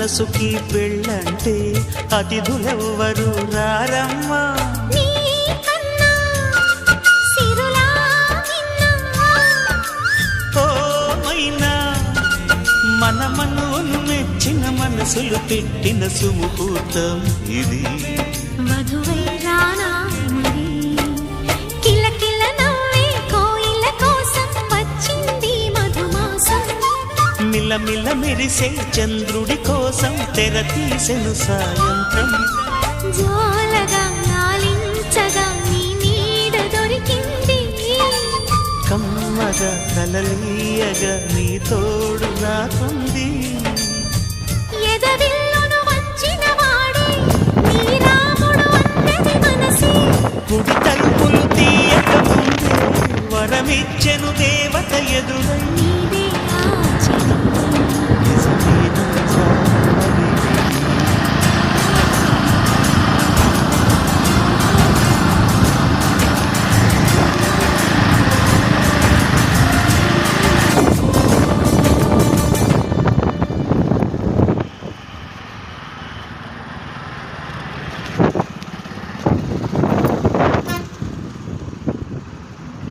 మనసుకి పెళ్ళంటే అతిథులెవ్వరు రారమ్మా. మనమను మెచ్చిన మనసులు పెట్టిన సుముహూర్తం ఇది. వధువై రానా మరి కిలకిల నవ్వే కోయిల కోసం వచ్చింది మధుమాసం. మిలమిల మెరిసే చంద్రుడి కోసం తెర తీసెను సాయంత్రం. జోలగా లాలించగా నీ నీడ దొరికింది. కమ్మగా కలలీయగా నీ తోడు నాకుంది. ఎదవిల్లును వంచిన వాడే నీ రాముడు అన్నది మనసే. గుడి తలుపులు తీయక ముందే వరమిచ్చెను దేవత ఎదురై. నీదే ఆ చెలి